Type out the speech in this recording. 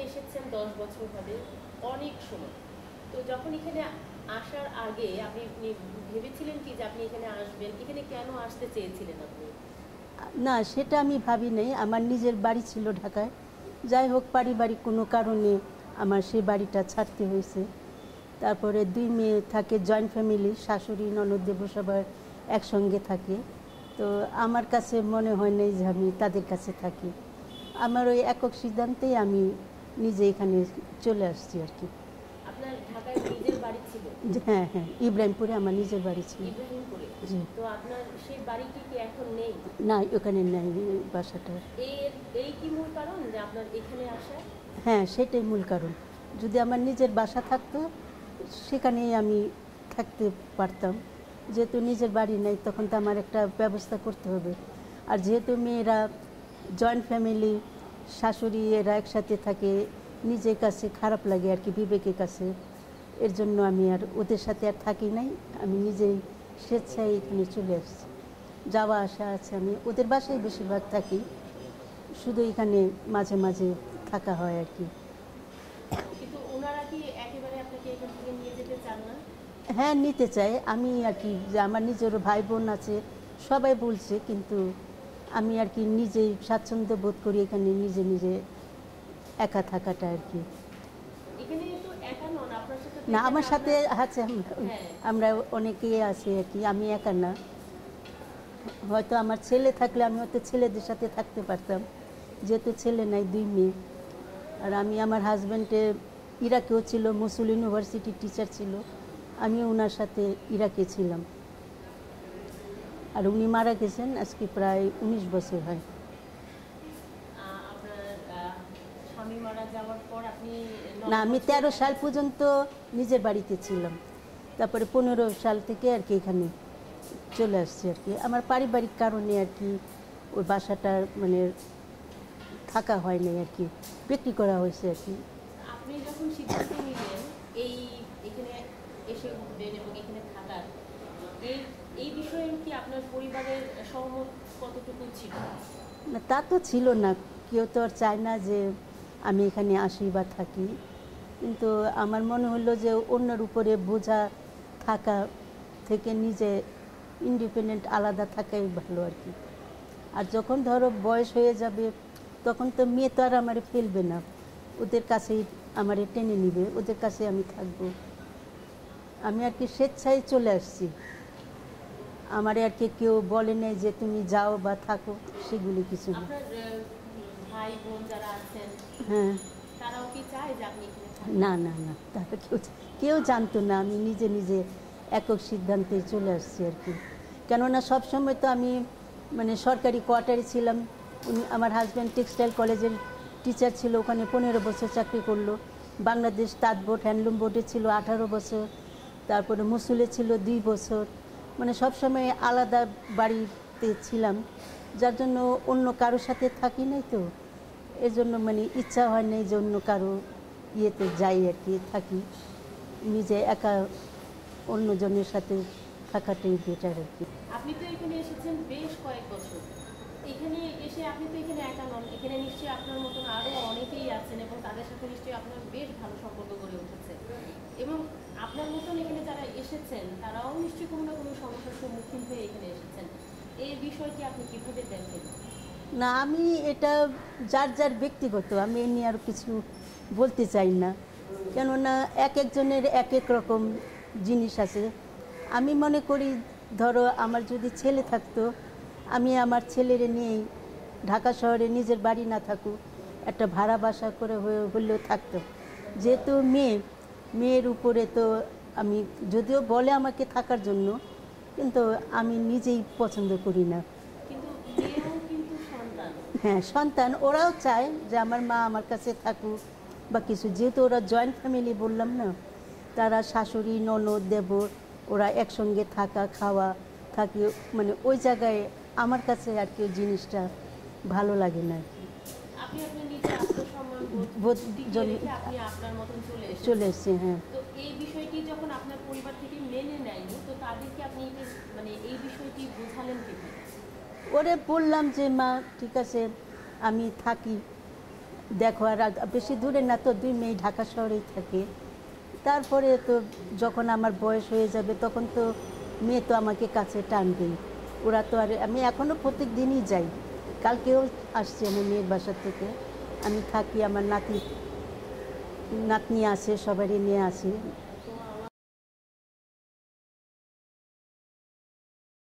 এসেছেন 10 বছর হবে, অনেক সময়। তো যখন এখানে আসার আগে আপনি ভেবেছিলেন কি যে আপনি এখানে আসবেন? এখানে কেন আসতে চেয়েছিলেন আপনি? না, সেটা আমি ভাবি নাই। আমার নিজের বাড়ি ছিল ঢাকায়। যাই হোক, পারিবারিক কোনো কারণে আমার সেই বাড়িটা ছাড়তে হয়েছে। তারপরে 2 মেয়ে থাকে, জয়েন্ট ফ্যামিলি, শাশুড়ি ননদ দেবর সবার একসঙ্গে থাকে। তো আমার কাছে মনে হয় নাই যে আমি তাদের কাছে থাকি। আমার ওই একক সিদ্ধান্তেই আমি নিজে এখানে চলে আসছি আর কি। আপনার ঢাকায় নিজের বাড়ি ছিল? হ্যাঁ হ্যাঁ, ইব্রাহিমপুরে আমার নিজের বাড়ি ছিল। ইব্রাহিমপুরে? জি। তো আপনার সেই বাড়িটি কি এখন নেই? না, ওখানে নেই বাসাটা। এই কি মূল কারণ যে আপনার এখানে আসা? হ্যাঁ, সেটাই মূল কারণ। যদি আমার নিজের বাসা থাকতো সেখানেই আমি থাকতে পারতাম। যেহেতু নিজের বাড়ি নেই, তখন তো আমার একটা ব্যবস্থা করতে হবে। আর যেহেতু মেয়েরা জয়েন্ট ফ্যামিলি, শাশুড়ি এরা একসাথে থাকে, নিজের কাছে খারাপ লাগে আর কি, বিবেকের কাছে। এর জন্য আমি আর ওদের সাথে আর থাকি নাই। আমি নিজেই স্বেচ্ছায় এখানে চলে আসছি। যাওয়া আসা আছে, আমি ওদের বাসায় বেশিরভাগ থাকি, শুধু এখানে মাঝে মাঝে থাকা হয় আর কি। কিন্তু ওনারা কি একেবারে আপনাকে এখান থেকে নিয়ে যেতে চান না? হ্যাঁ, নিতে চাই আমি আর কি, যে আমার নিজেরও ভাই বোন আছে, সবাই বলছে, কিন্তু আমি আর কি নিজেই স্বাচ্ছন্দ্য বোধ করি এখানে নিজে নিজে একা থাকাটা আর কি। এখানে তো একা নন, আপনার সাথে তো না, এখানে আমার সাথে আপনার- আছে, হ্যাঁ। আমরা অনেকেই আছি আর কি, আমি একা না। হয়তো আমার ছেলে থাকলে আমি হয়তো ছেলেদের সাথে থাকতে পারতাম, যেহেতু ছেলে নাই, 2 মেয়ে। আর আমি, আমার হাজব্যান্ডের ইরাকেও ছিল, মসুল ইউনিভার্সিটির টিচার ছিল, আমি ওনার সাথে ইরাকে ছিলাম। আর উনি মারা গেছেন আজকে প্রায় 19 বছর হয়। আপনার স্বামী মারা যাওয়ার পর আপনি না, আমি 13 সাল পর্যন্ত নিজের বাড়িতে ছিলাম, তারপরে 15 সাল থেকে আর কি এখানে চলে আসছি আর কি। আমার পারিবারিক কারণে আর কি ওই বাসাটা মানে থাকা হয়নি আর কি, বিক্রি করা হয়েছে আর কি। আপনি যখন সিদ্ধান্ত নিলেন এই এখানে এসে উঠবেন এবং এখানে থাকার, এই এই বিষয়ে কি আপনার পরিবারের সহমত কতটুকু ছিল? না, তা তো ছিল না। কেউ তো আর চায় না যে আমি এখানে আসি বা থাকি, কিন্তু আমার মনে হলো যে অন্যের উপরে বোঝা থাকা থেকে নিজে ইন্ডিপেন্ডেন্ট আলাদা থাকাই ভালো আর কি। আর যখন ধরো বয়স হয়ে যাবে, তখন তো মেয়ে তো আর আমারে ফেলবে না, ওদের কাছেই আমারে টেনে নিবে, ওদের কাছে আমি থাকবো। আমি আর কি স্বেচ্ছায় চলে আসছি। আমারে আর কি কেউ বলে নাই যে তুমি যাও বা থাকো, সেগুলি কিছু না। আপনার ভাই বোন যারা আছেন হ্যাঁ। তারাও কি চায় যে আপনি এখানে থাকেন? না না না, তারা কেউ জানতো না। আমি নিজে নিজে একক সিদ্ধান্তে চলে আসছি আর কি। কেননা সবসময় তো আমি মানে সরকারি কোয়ার্টারে ছিলাম। আমার হাজব্যান্ড টেক্সটাইল কলেজের টিচার ছিল, ওখানে 15 বছর চাকরি করলো। বাংলাদেশ তাঁত বোর্ড হ্যান্ডলুম বোর্ডে ছিল 18 বছর, তারপরে মুসুলে ছিল 2 বছর। মানে সবসময় আলাদা বাড়িতে ছিলাম, যার জন্য অন্য কারোর সাথে থাকি নাই তো, এর জন্য মানে ইচ্ছা হয় নাই যে অন্য কারো ইয়েতে যাই আর কি, থাকি। নিজে একা অন্যজনের সাথে থাকাটাই বেটার আর কি। আপনি তো এখানে এসেছেন বেশ কয়েক বছর। এখানে এসে আপনি তো এখানে একা নন, এখানে নিশ্চয়ই আপনার মতন আরও অনেকেই আছেন এবং তাদের সাথে নিশ্চয়ই আপনার বেশ ভালো সম্পর্ক গড়ে উঠেছে। এবং আপনার মতন এখানে যারা এসেছেন তারাও নিশ্চয়ই কোনো না কোনো সমস্যার সম্মুখীন হয়ে এখানে এসেছেন। এই বিষয়টি আপনি কীভাবে দেখেন? না, আমি এটা যার যার ব্যক্তিগত, আমি এ নিয়ে আর কিছু বলতে চাই না। কেননা এক একজনের এক এক রকম জিনিস আছে। আমি মনে করি, ধরো আমার যদি ছেলে থাকতো, আমি আমার ছেলেরে নিয়েই ঢাকা শহরে নিজের বাড়ি না থাকুক, একটা ভাড়া বাসা করে হলেও থাকতো। যেহেতু মেয়ের উপরে তো আমি, যদিও বলে আমাকে থাকার জন্য, কিন্তু আমি নিজেই পছন্দ করি না। কিন্তু মেয়েও কিন্তু সন্তান। হ্যাঁ, সন্তান, ওরাও চায় যে আমার মা আমার কাছে থাকুক বা কিছু। যেহেতু ওরা জয়েন্ট ফ্যামিলি, বললাম না, তারা শাশুড়ি ননদ দেবর ওরা একসঙ্গে থাকা খাওয়া থাকে, মানে ওই জায়গায় আমার কাছে আর কি ওই জিনিসটা ভালো লাগে না আর কি। আপনি আপনার নিজের আত্মসম্মান বোধ টিকিয়ে রেখে আপনি আপনার মতন চলে এসেছেন। চলে এসছে। হ্যাঁ। তো এই বিষয়টি যখন আপনার পরিবার থেকে মেনে নেয়নি, তো তাদেরকে আপনি মানে এই বিষয়টি বোঝালেন কিভাবে? ওরে বললাম যে মা ঠিক আছে, আমি থাকি, দেখো আর বেশি দূরে না তো, 2 মেয়ে ঢাকা শহরেই থাকে। তারপরে তো যখন আমার বয়স হয়ে যাবে তখন তো মেয়ে তো আমাকে কাছে টানবেই। ওরা তো আর, আমি এখনও প্রত্যেক দিনই যাই, কালকেও আসছি আমি মেয়ের বাসা থেকে। আমি থাকি, আমার নাতনি আছে, সবারই নিয়ে আসি।